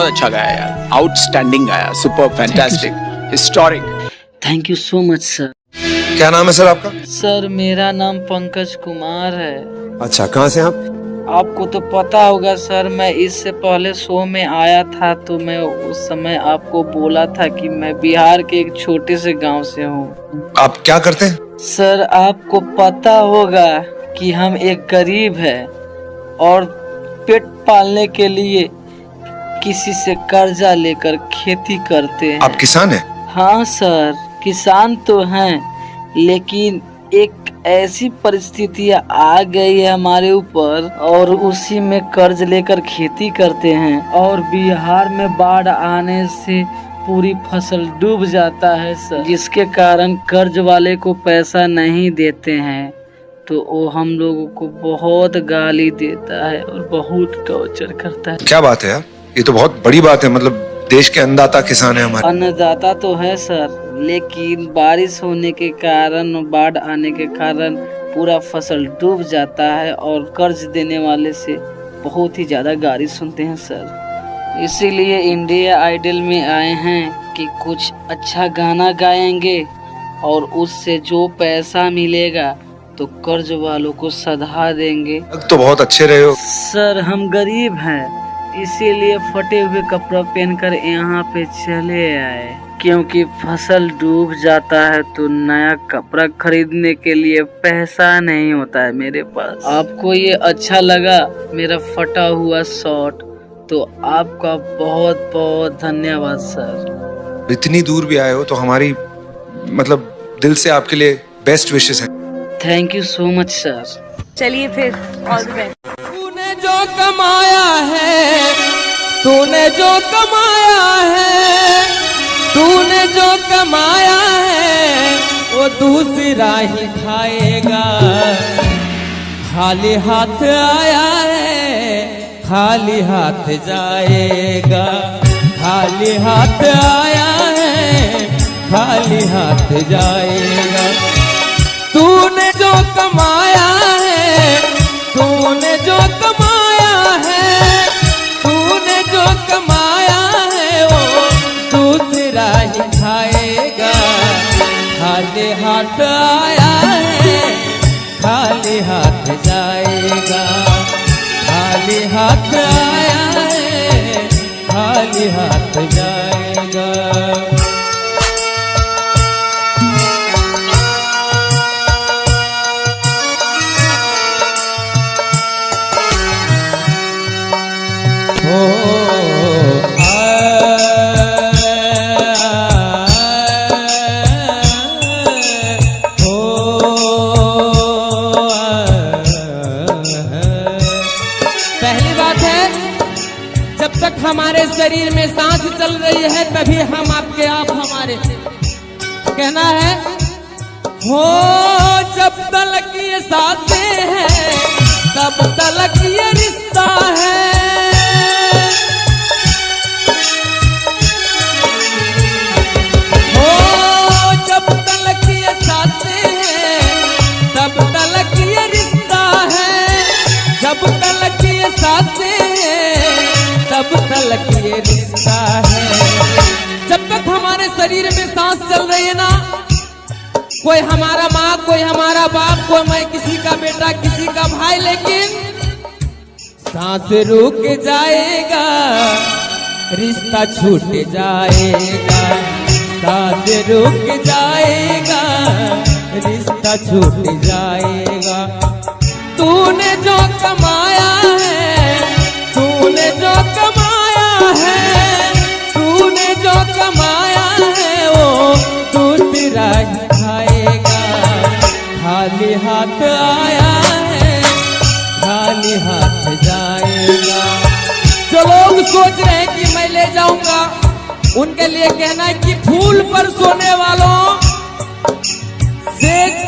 बहुत अच्छा गाया यार, आउटस्टैंडिंग गाया, super, fantastic, historic. Thank you so much sir. क्या नाम है सर आपका? सर मेरा नाम पंकज कुमार है। अच्छा, कहाँ से आप? आपको तो पता होगा सर, मैं इससे पहले शो में आया था तो मैं उस समय आपको बोला था कि मैं बिहार के एक छोटे से गांव से हूँ। आप क्या करते हैं? सर आपको पता होगा कि हम एक गरीब है और पेट पालने के लिए किसी से कर्जा लेकर खेती करते हैं। आप किसान हैं? हाँ सर, किसान तो हैं, लेकिन एक ऐसी परिस्थितियाँ आ गई है हमारे ऊपर और उसी में कर्ज लेकर खेती करते हैं और बिहार में बाढ़ आने से पूरी फसल डूब जाता है सर, जिसके कारण कर्ज वाले को पैसा नहीं देते हैं तो वो हम लोगों को बहुत गाली देता है और बहुत टॉर्चर करता है। क्या बात है यार, ये तो बहुत बड़ी बात है। मतलब देश के अन्नदाता किसान है हमारे। अन्नदाता तो है सर, लेकिन बारिश होने के कारण, बाढ़ आने के कारण पूरा फसल डूब जाता है और कर्ज देने वाले से बहुत ही ज्यादा गाली सुनते हैं सर। इसीलिए इंडिया आइडल में आए हैं कि कुछ अच्छा गाना गाएंगे और उससे जो पैसा मिलेगा तो कर्ज वालों को सधा देंगे। तो बहुत अच्छे रहे हो सर। हम गरीब हैं, इसीलिए फटे हुए कपड़ा पहनकर यहाँ पे चले आए, क्योंकि फसल डूब जाता है तो नया कपड़ा खरीदने के लिए पैसा नहीं होता है मेरे पास। आपको ये अच्छा लगा मेरा फटा हुआ शर्ट, तो आपका बहुत बहुत धन्यवाद सर। इतनी दूर भी आए हो तो हमारी मतलब दिल से आपके लिए बेस्ट विशेस हैं। Thank you so much sir. चलिए फिर, ऑल द बेस्ट। तूने जो कमाया है, तूने जो कमाया है, तूने जो कमाया है वो दूसरा ही खाएगा। खाली हाथ आया है, खाली हाथ जाएगा। खाली हाथ आया है, खाली हाथ जाएगा। तूने जो कमाया है, तूने जो कमाया है, तूने जो कमाया है वो दूसरा ही खाएगा। खाली हाथ आया है, खाली हाथ जाएगा। खाली हाथ आया है, खाली हाथ जाएगा। पहली बात है, जब तक हमारे शरीर में सांस चल रही है तभी हम आपके आप हमारे। कहना है हो जब तक ये सांसें हैं तब तक ये रिश्ता है। हो जब तक ये सांसें हैं तब तक ये रिश्ता है। जब तक ये सांसें हैं तब तक ये रिश्ता है। जब तक हमारे शरीर में सांस चल रही है ना, कोई हमारा माँ, कोई हमारा बाप, कोई मैं किसी का बेटा, किसी का भाई, लेकिन सांस रुक जाएगा, रिश्ता छूट जाएगा। सांस रुक जाएगा, रिश्ता छूट जाएगा। तूने जो कमाया है, तूने जो कमाया है, तूने जो कमाया है वो दूसरा ही खाएगा। खाली हाथ आया है, खाली हाथ जाएगा। जो लोग सोच रहे हैं कि मैं ले जाऊंगा, उनके लिए कहना है कि फूल पर सोने वालों, सेज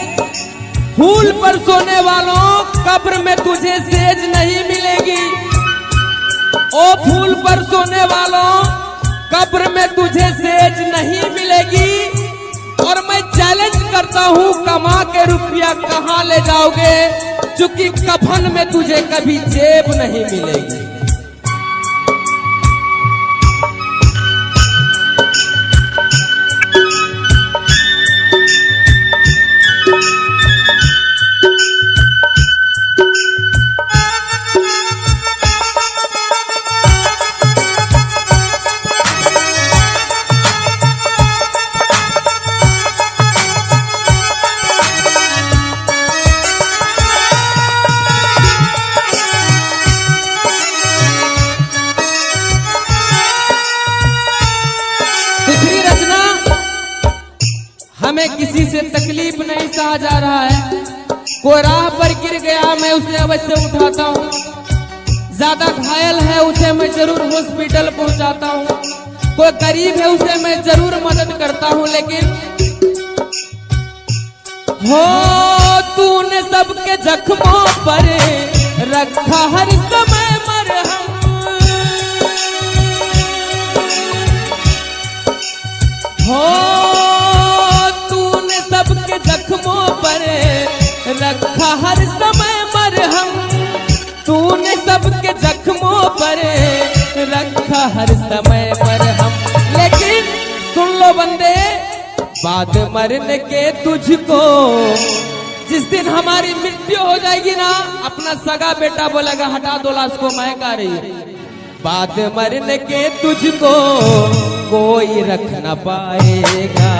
फूल पर सोने वालों, कब्र में तुझे सेज नहीं मिलेगी। ओ फूल पर सोने वालों, कब्र में तुझे सेज नहीं मिलेगी। और मैं चैलेंज करता हूँ, कमा के रुपया कहाँ ले जाओगे, चूंकि कफन में तुझे कभी जेब नहीं मिलेगी। तकलीफ नहीं सहा जा रहा है, कोई राह पर गिर गया मैं उसे अवश्य उठाता हूँ, ज्यादा घायल है उसे मैं जरूर हॉस्पिटल पहुंचाता हूँ, कोई गरीब है उसे मैं जरूर मदद करता हूँ, लेकिन हो तूने सबके जख्मों पर रखा हर समय मरहम, हो तूने सबके जख्मों पर रखा हर समय मरहम, तूने सबके जख्मों पर रखा हर समय मरहम। लेकिन सुन लो बंदे, बाद मरने के तुझको जिस दिन हमारी मृत्यु हो जाएगी ना, अपना सगा बेटा बोलेगा हटा दो लाश को, मैं गा रही है। बाद मरने के तुझको कोई रख न पाएगा,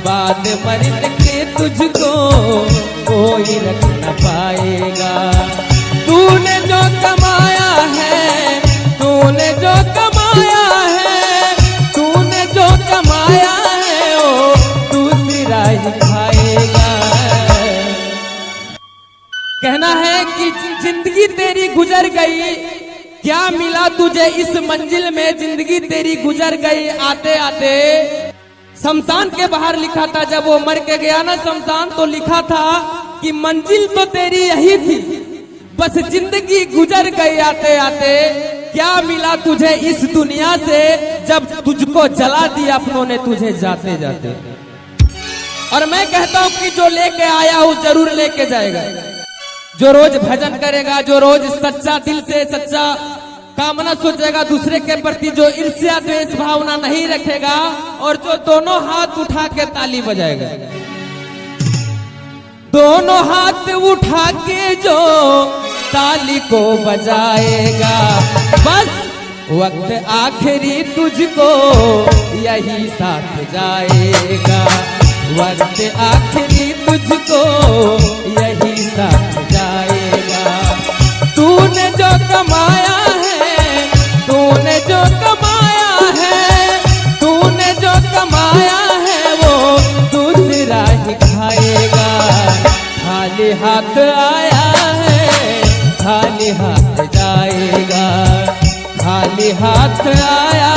बाद मरने के तुझको कोई रख न पाएगा। तूने जो कमाया है, तूने जो कमाया है, तूने जो कमाया है ओ दूसरा ही खाएगा। कहना है कि जिंदगी तेरी गुजर गई, क्या मिला तुझे इस मंजिल में, जिंदगी तेरी गुजर गई आते आते। शमशान के बाहर लिखा था, जब वो मर के गया ना शमशान, तो लिखा था कि मंजिल तो तेरी यही थी, बस जिंदगी गुजर गई आते आते। क्या मिला तुझे इस दुनिया से, जब तुझको जला दिया अपनों ने तुझे जाते जाते। और मैं कहता हूं कि जो लेके आया वो जरूर लेके जाएगा। जो रोज भजन करेगा, जो रोज सच्चा दिल से सच्चा कामना सोचेगा दूसरे के प्रति, जो ईर्ष्या द्वेष भावना नहीं रखेगा, और जो दोनों हाथ उठा के ताली बजाएगा, दोनों हाथ उठा के जो ताली को बजाएगा, बस वक्त आखिरी तुझको यही साथ जाएगा, वक्त आखिरी तुझको यही साथ जाएगा। तूने जो कमाया है, तूने जो कमाया है, तूने जो कमाया है वो दूसरा ही खाएगा। खाली हाथ आया है, खाली हाथ जाएगा, खाली हाथ आया